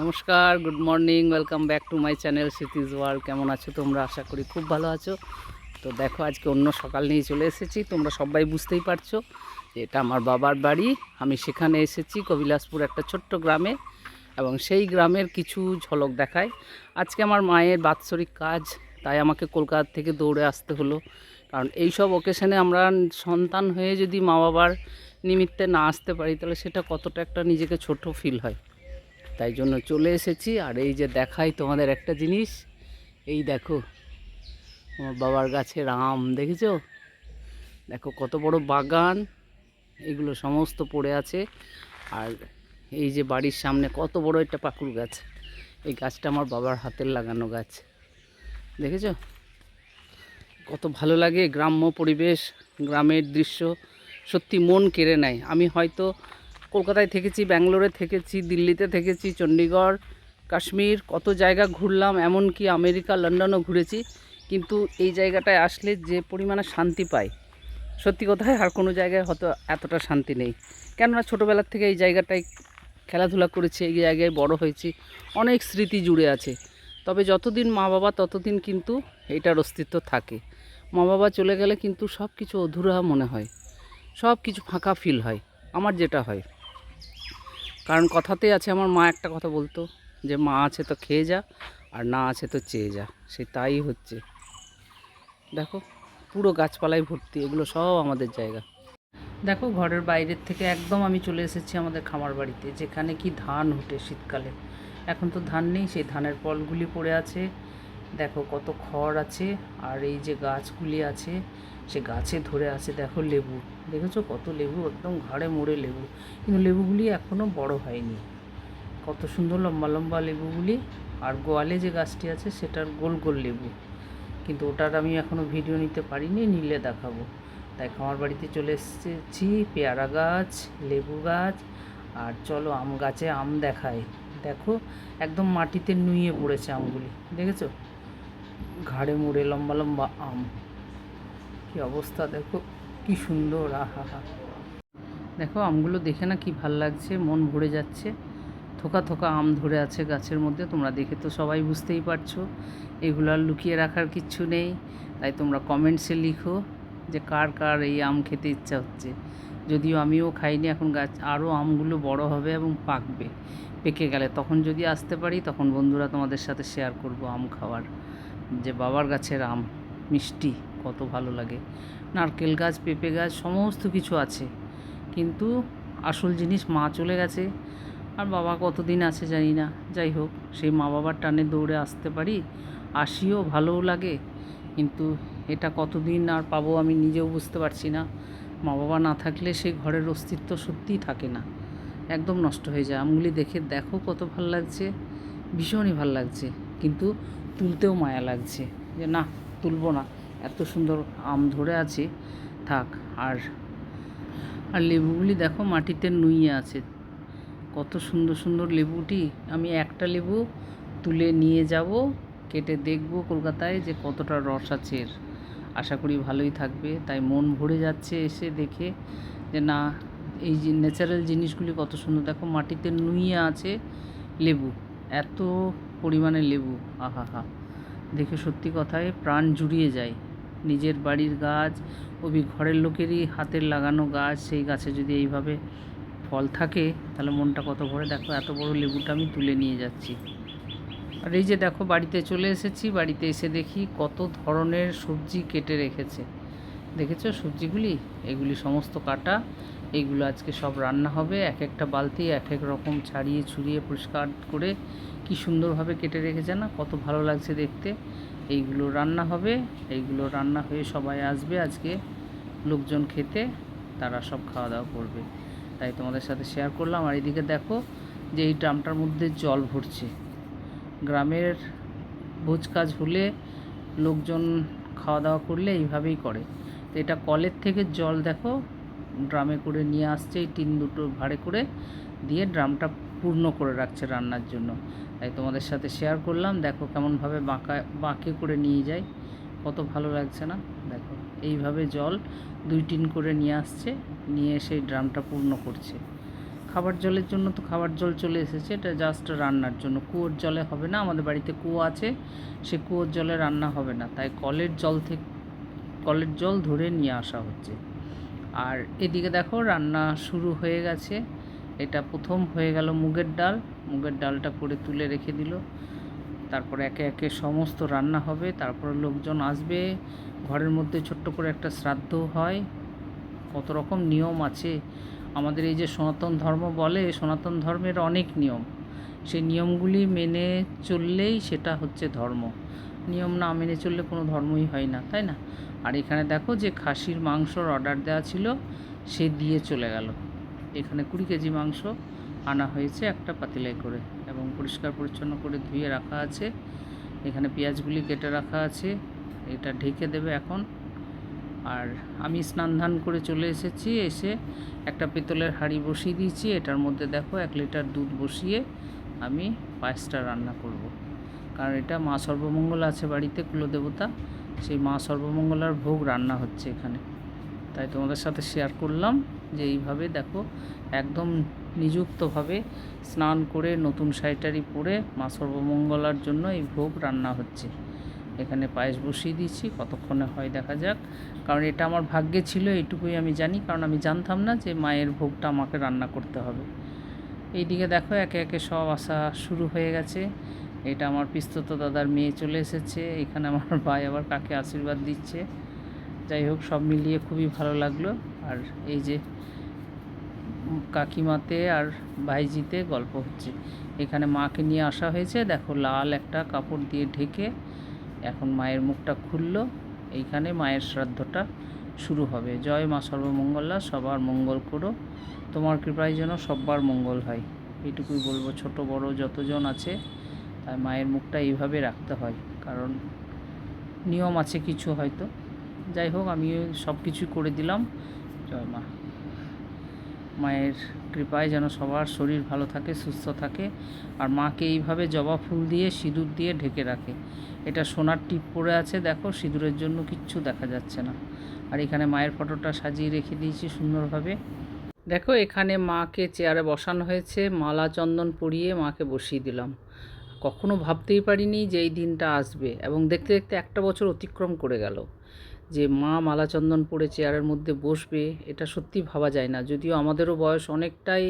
নমস্কার, good morning, welcome back to my channel Smriti's World. কেমন আছো তোমরা? আশা করি খুব ভালো আছো। তো দেখো, আজকে অন্য সকাল নিয়ে চলে এসেছি। তোমরা সবাই বুঝতেই পারছো যে এটা আমার বাবার বাড়ি। আমি সেখানে এসেছি, কবিলাসপুর একটা ছোট্ট গ্রামে, এবং সেই গ্রামের কিছু ঝলক দেখায়। আজকে আমার মায়ের বাৎসরিক কাজ, তাই আমাকে কলকাতা থেকে দৌড়ে আসতে হলো। কারণ এইসব ওকেশনে আমরা সন্তান হয়ে যদি মা বাবার নিমিত্তে না আসতে পারি, তাহলে সেটা কতটা একটা নিজেকে ছোট ফিল হয়। তাই জন্য চলে এসেছি। আর এই যে দেখাই তোমাদের একটা জিনিস, এই দেখো আমার বাবার গাছের আম, দেখেছো? দেখো কত বড় বাগান, এগুলো সমস্ত পড়ে আছে। আর এই যে বাড়ির সামনে কত বড় একটা পাকুড় গাছ, এই গাছটা আমার বাবার হাতের লাগানো গাছ, দেখেছো? কত ভালো লাগে গ্রাম্য পরিবেশ, গ্রামের দৃশ্য, সত্যি মন কেড়ে নেয়। আমি হয়তো কলকাতায় থেকেছি, ব্যাঙ্গালোরে থেকেছি, দিল্লিতে থেকেছি, চণ্ডীগড়, কাশ্মীর, কত জায়গা ঘুরলাম, এমনকি আমেরিকা, লন্ডনও ঘুরেছি, কিন্তু এই জায়গাটায় আসলে যে পরিমাণে শান্তি পাই, সত্যি কথায় আর কোনো জায়গায় হয়তো এতটা শান্তি নেই। কেননা ছোটোবেলার থেকে এই জায়গাটায় খেলাধুলা করেছি, এই জায়গায় বড় হয়েছি, অনেক স্মৃতি জুড়ে আছে। তবে যতদিন মা বাবা, ততদিন কিন্তু এটার অস্তিত্ব থাকে। মা বাবা চলে গেলে কিন্তু সব কিছু অধুরা মনে হয়, সব কিছু ফাঁকা ফিল হয়, আমার যেটা হয়। কারণ কথাতেই আছে, আমার মা একটা কথা বলতো যে মা আছে তো খেয়ে যা, আর না আছে তো চেয়ে যা। সে তাই হচ্ছে। দেখো পুরো গাছপালায় ভর্তি, এগুলো সব আমাদের জায়গা। দেখো ঘরের বাইরের থেকে একদম আমি চলে এসেছি আমাদের খামার বাড়িতে, যেখানে কি ধান ওঠে শীতকালে। এখন তো ধান নেই, সেই ধানের ফলগুলি পড়ে আছে। দেখো কত খড় আছে, আর এই যে গাছগুলি আছে, সে গাছে ধরে আছে দেখো লেবু। দেখেছো কত লেবু, একদম ঘাড়ে মোড়ে লেবু, কিন্তু লেবুগুলি এখনও বড় হয়নি। কত সুন্দর লম্বা লম্বা লেবুগুলি। আর গোয়ালে যে গাছটি আছে সেটার গোল গোল লেবু, কিন্তু ওটার আমি এখনও ভিডিও নিতে পারিনি, নিলে দেখাবো। তাই খামার বাড়িতে চলে এসেছি। পেয়ারা গাছ, লেবু গাছ, আর চলো আম গাছে আম দেখায়। দেখো একদম মাটিতে নুয়ে পড়েছে আমগুলি, দেখেছো? ঘাড়ে মুড়ে লম্বা লম্বা আম, কি অবস্থা দেখো, কি সুন্দর, আহা হা। দেখো আমগুলো দেখে না কি ভাল লাগছে, মন ভরে যাচ্ছে। থোকা থোকা আম ধরে আছে গাছের মধ্যে, তোমরা দেখে তো সবাই বুঝতেই পারছো। এগুলো আর লুকিয়ে রাখার কিচ্ছু নেই। তাই তোমরা কমেন্টসে লিখো যে কার কার এই আম খেতে ইচ্ছা হচ্ছে। যদিও আমিও খাইনি, এখন গাছ আরও আমগুলো বড় হবে এবং পাকবে। পেকে গেলে তখন যদি আসতে পারি, তখন বন্ধুরা তোমাদের সাথে শেয়ার করব আম খাওয়ার। যে বাবার গাছের আম মিষ্টি, কত ভালো লাগে। নারকেল গাছ, পেঁপে গাছ, সমস্ত কিছু আছে, কিন্তু আসল জিনিস মা চলে গেছে। আর বাবা কতদিন আছে জানি না। যাই হোক, সেই মা বাবার টানে দৌড়ে আসতে পারি, আসিও, ভালোও লাগে, কিন্তু এটা কতদিন আর পাবো আমি নিজেও বুঝতে পারছি না। মা বাবা না থাকলে সেই ঘরের অস্তিত্ব সত্যিই থাকে না, একদম নষ্ট হয়ে যায়। আমগুলি দেখে দেখো কত ভাল লাগছে, ভীষণই ভাল লাগছে, কিন্তু তুলতেও মায়া লাগছে যে না, তুলবো না, এত সুন্দর আম ধরে আছে, থাক। আর আর লেবুগুলি দেখো মাটিতে নুইয়ে আছে, কত সুন্দর সুন্দর লেবুটি। আমি একটা লেবু তুলে নিয়ে যাব, কেটে দেখব কলকাতায় যে কতটা রস আছে এর। আশা করি ভালোই থাকবে। তাই মন ভরে যাচ্ছে এসে দেখে যে না, এই যে ন্যাচারাল জিনিসগুলি কত সুন্দর। দেখো মাটিতে নুইয়ে আছে লেবু, এত পরিমাণে লেবু, আহা হা। দেখে সত্যি কথায় প্রাণ জুড়িয়ে যায়। নিজের বাড়ির গাছ, ওই ঘরের লোকেরই হাতের লাগানো গাছ, সেই গাছে যদি এইভাবে ফল থাকে তাহলে মনটা কত ভরে। দেখো এত বড় লেবুটা আমি তুলে নিয়ে যাচ্ছি। আর এই যে দেখো বাড়িতে চলে এসেছি, বাড়িতে এসে দেখি কত ধরনের সবজি কেটে রেখেছে, দেখেছো সবজিগুলি? এগুলি সমস্ত কাটা, এইগুলো আজকে সব রান্না হবে। এক একটা বালতি এক এক রকম ছাড়িয়ে ছুড়িয়ে পরিষ্কার করে কি সুন্দরভাবে কেটে রেখেছে না, কত ভালো লাগছে দেখতে। এইগুলো রান্না হবে, এইগুলো রান্না হয়ে সবাই আসবে আজকে লোকজন খেতে, তারা সব খাওয়া দাওয়া করবে। তাই তোমাদের সাথে শেয়ার করলাম। আর এদিকে দেখো যে এই ড্রামটার মধ্যে জল ভরছে। গ্রামের ভোজ কাজ হলে লোকজন খাওয়া দাওয়া করলে এইভাবেই করে। তো এটা কলের থেকে জল দেখো ড্রামে করে নিয়ে আসছে, এই টিন দুটো ভাড়ে করে দিয়ে ড্রামটা পূর্ণ করে রাখছে রান্নার জন্য। তাই তোমাদের সাথে শেয়ার করলাম। দেখো কেমনভাবে বাঁকে করে নিয়ে যায়, কত ভালো লাগছে না? দেখো এইভাবে জল 2 টিন করে নিয়ে আসছে, নিয়ে সেই ড্রামটা পূর্ণ করছে। খাবার জলের জন্য তো খাবার জল চলে এসেছে, এটা জাস্ট রান্নার জন্য। কুয়োর জলে হবে না, আমাদের বাড়িতে কুয়ো আছে, সে কুয়োর জলে রান্না হবে না, তাই কলের জল ধরে নিয়ে আসা হচ্ছে। আর এদিকে দেখো রান্না শুরু হয়ে গেছে। এটা প্রথম হয়ে গেল মুগের ডালটা করে তুলে রেখে দিল। তারপরে একে একে সমস্ত রান্না হবে, তারপরে লোকজন আসবে, ঘরের মধ্যে ছোট্ট করে একটা শ্রাদ্ধ হয়। কত রকম নিয়ম আছে আমাদের এই যে সনাতন ধর্ম বলে, সনাতন ধর্মের অনেক নিয়ম, সেই নিয়মগুলি মেনে চললেই সেটা হচ্ছে ধর্ম। নিয়ম না মেনে চললে কোনো ধর্মই হয় না, তাই না? আর এখানে দেখো যে খাসির মাংসর অর্ডার দেওয়া ছিল, সে দিয়ে চলে গেল। এখানে 20 কেজি মাংস আনা হয়েছে একটা পাতিলায় করে, এবং পরিষ্কার পরিচ্ছন্ন করে ধুয়ে রাখা আছে। এখানে পেঁয়াজগুলি কেটে রাখা আছে, এটা ঢেকে দেবে এখন। আর আমি স্নান ধান করে চলে এসেছি, এসে একটা পেতলের হাঁড়ি বসিয়ে দিয়েছি। এটার মধ্যে দেখো 1 লিটার দুধ বসিয়ে আমি পায়েসটা রান্না করব। কারণ এটা মা সর্বমঙ্গল আছে বাড়িতে, কুলদেবতা, সেই মা সর্বমঙ্গলার ভোগ রান্না হচ্ছে এখানে। তাই তোমাদের সাথে শেয়ার করলাম যে এইভাবে দেখো একদম নিযুক্তভাবে স্নান করে নতুন শাড়ি পরে মা সর্বমঙ্গলার জন্য এই ভোগ রান্না হচ্ছে। এখানে পায়েস বসিয়ে দিয়েছি, কতক্ষণে হয় দেখা যাক। কারণ এটা আমার ভাগ্যে ছিল, এইটুকুই আমি জানি, কারণ আমি জানতাম না যে মায়ের ভোগটা আমাকে রান্না করতে হবে। এইদিকে দেখো একে একে সব আসা শুরু হয়ে গেছে। এটা আমার পিস্তত দাদার মেয়ে চলে এসেছে, এখানে আমার ভাই আবার কাকে আশীর্বাদ দিচ্ছে। যাই হোক, সব মিলিয়ে খুবই ভালো লাগলো। আর এই যে কাকিমাতে আর ভাইজিতে গল্প হচ্ছে। এখানে মাকে নিয়ে আসা হয়েছে, দেখো লাল একটা কাপড় দিয়ে ঢেকে এখন মায়ের মুখটা খুললো। এইখানে মায়ের শ্রাদ্ধটা শুরু হবে। জয় মা সর্বমঙ্গলা, সবার মঙ্গল করো, তোমার কৃপায় যেন সবার মঙ্গল হয়, এইটুকুই বলবো। ছোট বড় যতজন আছে, তাই মায়ের মুখটা এইভাবে রাখতে হয়, কারণ নিয়ম আছে কিছু হয়তো। যাই হোক, আমি সব কিছু করে দিলাম। জয় মা, মায়ের কৃপায় যেন সবার শরীর ভালো থাকে, সুস্থ থাকে। আর মাকে এইভাবে জবা ফুল দিয়ে সিঁদুর দিয়ে ঢেকে রাখে। এটা সোনার টিপ পরে আছে, দেখো সিঁদুরের জন্য কিচ্ছু দেখা যাচ্ছে না। আর এখানে মায়ের ফটোটা সাজিয়ে রেখে দিয়েছি সুন্দরভাবে। দেখো এখানে মাকে চেয়ারে বসানো হয়েছে, মালা চন্দন পরিয়ে মাকে বসিয়ে দিলাম। কখনো ভাবতেই পারিনি যে এই দিনটা আসবে, এবং দেখতে দেখতে একটা বছর অতিক্রম করে গেল। যে মা মালা চন্দন পরে চেয়ারের মধ্যে বসবে, এটা সত্যি ভাবা যায় না। যদিও আমাদেরও বয়স অনেকটাই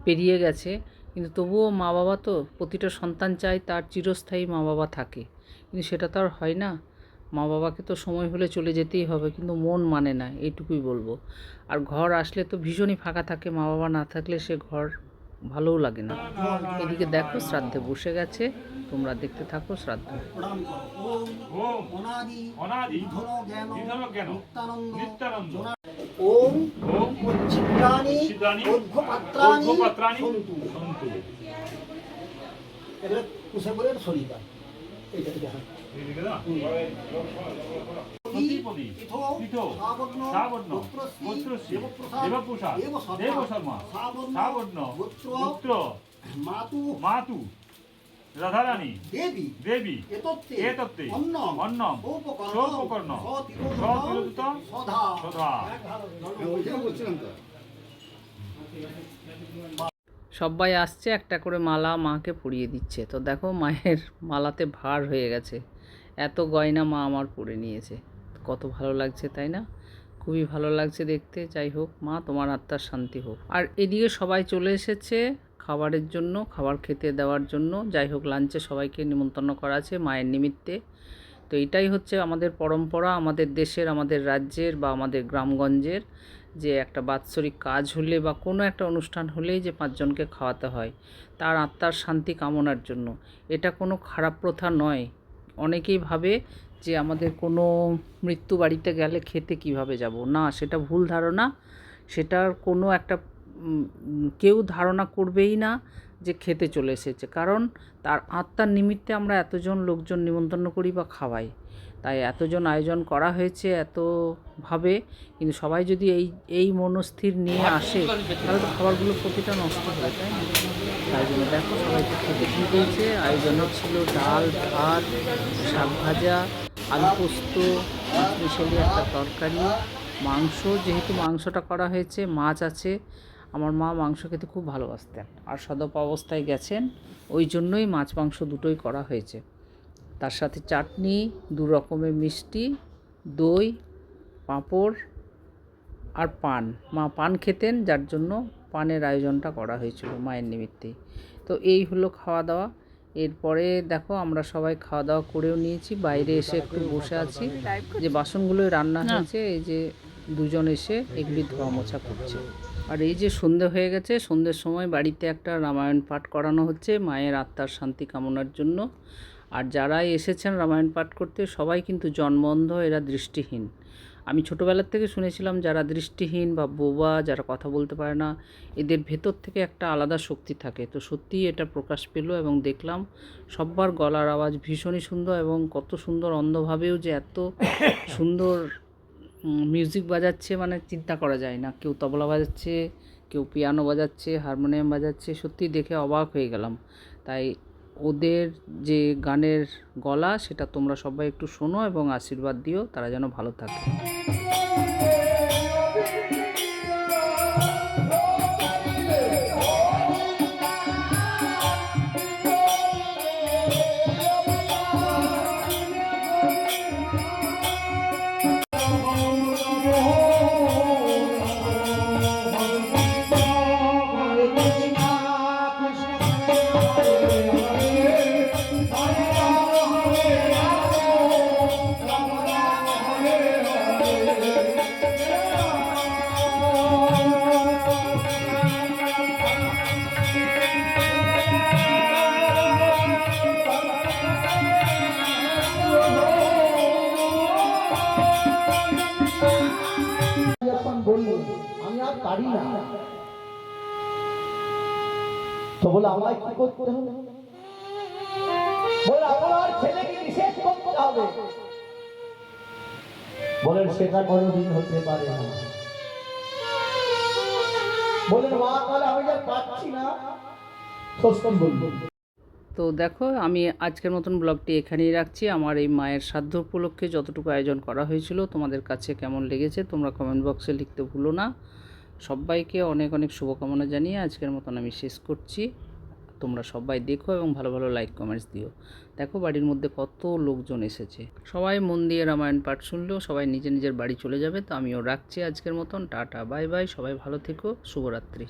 পেরিয়ে গেছে, কিন্তু তবুও মা বাবা তো, প্রতিটা সন্তান চায় তার চিরস্থায়ী মা বাবা থাকে, কিন্তু সেটা তো আর হয় না। মা বাবাকে তো সময় হলে চলে যেতেই হবে, কিন্তু মন মানে না, এইটুকুই বলবো। আর ঘর আসলে তো ভীষণই ফাঁকা থাকে, মা বাবা না থাকলে সে ঘর ভালোও লাগে না। এদিকে দেখো শ্রাদ্ধে বসে গেছে, তোমরা দেখতে থাকো শ্রাদ্ধ। ওম উচ্ছিদ্রাণি ঊর্ধ্বপাত্রাণি সন্তু। এটা কুশে বলে শরীরটা এইটা এটা মাতু রাধারানী দেবী দেবী এতত্তে অন্নম সৌপকর্ণ সতিরোদিত সধা। সবাই আসছে, একটা করে মালা মাকে পরিয়ে দিচ্ছে। তো দেখো মায়ের মালাতে ভার হয়ে গেছে, এত গয়না মা আমার পরে নিয়েছে। কত ভালো লাগছে তাই না? খুবই ভালো লাগছে দেখতে। যাই হোক, মা তোমার আত্মার শান্তি হোক। আর এদিকে সবাই চলে এসেছে খাবারের জন্য, খাবার খেতে দেওয়ার জন্য। যাই হোক, লাঞ্চে সবাইকে নিমন্ত্রণ করা আছে মায়ের নিমিত্তে। তো এটাই হচ্ছে আমাদের পরম্পরা, আমাদের দেশের, আমাদের রাজ্যের বা আমাদের গ্রামগঞ্জের, যে একটা বাৎসরিক কাজ হলে বা কোনো একটা অনুষ্ঠান হলেই যে 5 জনকে খাওয়াতে হয়, তার আত্মার শান্তি কামনার জন্য। এটা কোনো খারাপ প্রথা নয়। অনেকেই ভাবে যে আমাদের কোনো মৃত্যু বাড়িতে গেলে খেতে কিভাবে যাব, না, সেটা ভুল ধারণা। সেটার কোনো একটা কেউ ধারণা করবেই না যে খেতে চলে এসেছে, কারণ তার আত্মার নিমিত্তে আমরা এতজন লোকজন নিমন্ত্রণ করি বা খাওয়াই। তাই এতজন আয়োজন করা হয়েছে এতভাবে, কিন্তু সবাই যদি এই মনস্থির নিয়ে আসে, তাহলে তো খাবারগুলো প্রতিটা নষ্ট হয়, তাই না? তাই জন্য দেখো সবাইকে খেতে দিয়ে দিয়েছে। আয়োজনে ছিল ডাল, ভাত, শাক ভাজা, আলু পোস্ত, মিশমিশালি একটা তরকারি, মাংস, যেহেতু মাংসটা করা হয়েছে, মাছ আছে, আমার মা মাংস খেতে খুব ভালোবাসতেন, আর সদপ অবস্থায় গেছেন, ওই জন্যই মাছ মাংস দুটোই করা হয়েছে। তার সাথে চাটনি, 2 রকমের মিষ্টি, দই, পাঁপড় আর পান। মা পান খেতেন, যার জন্য পানের আয়োজনটা করা হয়েছিল মায়ের নিমিত্তেই। তো এই হলো খাওয়া দাওয়া। এরপরে দেখো আমরা সবাই খাওয়া দাওয়া করেও নিয়েছি, বাইরে এসে একটু বসে আছি। যে বাসনগুলোই রান্না হয়েছে, এই যে দুজন এসে এগুলি ধোয়া মোছা করছে। আর এই যে সন্ধে হয়ে গেছে, সন্ধ্যের সময় বাড়িতে একটা রামায়ণ পাঠ করানো হচ্ছে মায়ের আত্মার শান্তি কামনার জন্য। আর যারাই এসেছেন রামায়ণ পাঠ করতে সবাই কিন্তু জন্মন্ধ, এরা দৃষ্টিহীন। আমি ছোটোবেলার থেকে শুনেছিলাম যারা দৃষ্টিহীন বা বোবা, যারা কথা বলতে পারে না, এদের ভেতর থেকে একটা আলাদা শক্তি থাকে। তো সত্যিই এটা প্রকাশ পেল এবং দেখলাম সব্বার গলার আওয়াজ ভীষণই সুন্দর, এবং কত সুন্দর অন্ধভাবেও যে এত সুন্দর মিউজিক বাজাচ্ছে, মানে চিন্তা করা যায় না। কেউ তবলা বাজাচ্ছে, কেউ পিয়ানো বাজাচ্ছে, হারমোনিয়াম বাজাচ্ছে, সত্যি দেখে অবাক হয়ে গেলাম। তাই ওদের যে গানের গলা, সেটা তোমরা সবাই একটু শোনো এবং আশীর্বাদ দিও তারা যেন ভালো থাকে। যখন বলল আমি আর পারি না, তো বলে আমায় কি করতে হবে? বলে আপনার ছেলেকে নিষেধ করতে হবে। বলেন সেটা কোনোদিন হতে পারে না। বলেন মা তাহলে আমি যা পাচ্ছি না, সস্তান বলবো। তো দেখো, আমি আজকের মতন ব্লগটি এখানেই রাখছি। আমার এই মায়ের শ্রাদ্ধ উপলক্ষে যতটুকু আয়োজন করা হয়েছিল তোমাদের কাছে কেমন লেগেছে তোমরা কমেন্ট বক্সে লিখতে ভুলো না। সবাইকে অনেক অনেক শুভকামনা জানিয়ে আজকের মতন আমি শেষ করছি। তোমরা সবাই দেখো এবং ভালো ভালো লাইক কমেন্টস দিও। দেখো বাড়ির মধ্যে কত লোকজন এসেছে, সবাই মন দিয়ে রামায়ণ পাঠ শুনলেও সবাই নিজের নিজের বাড়ি চলে যাবে। তো আমিও রাখছি আজকের মতন। টাটা, বাই বাই, সবাই ভালো থেকো, শুভরাত্রি।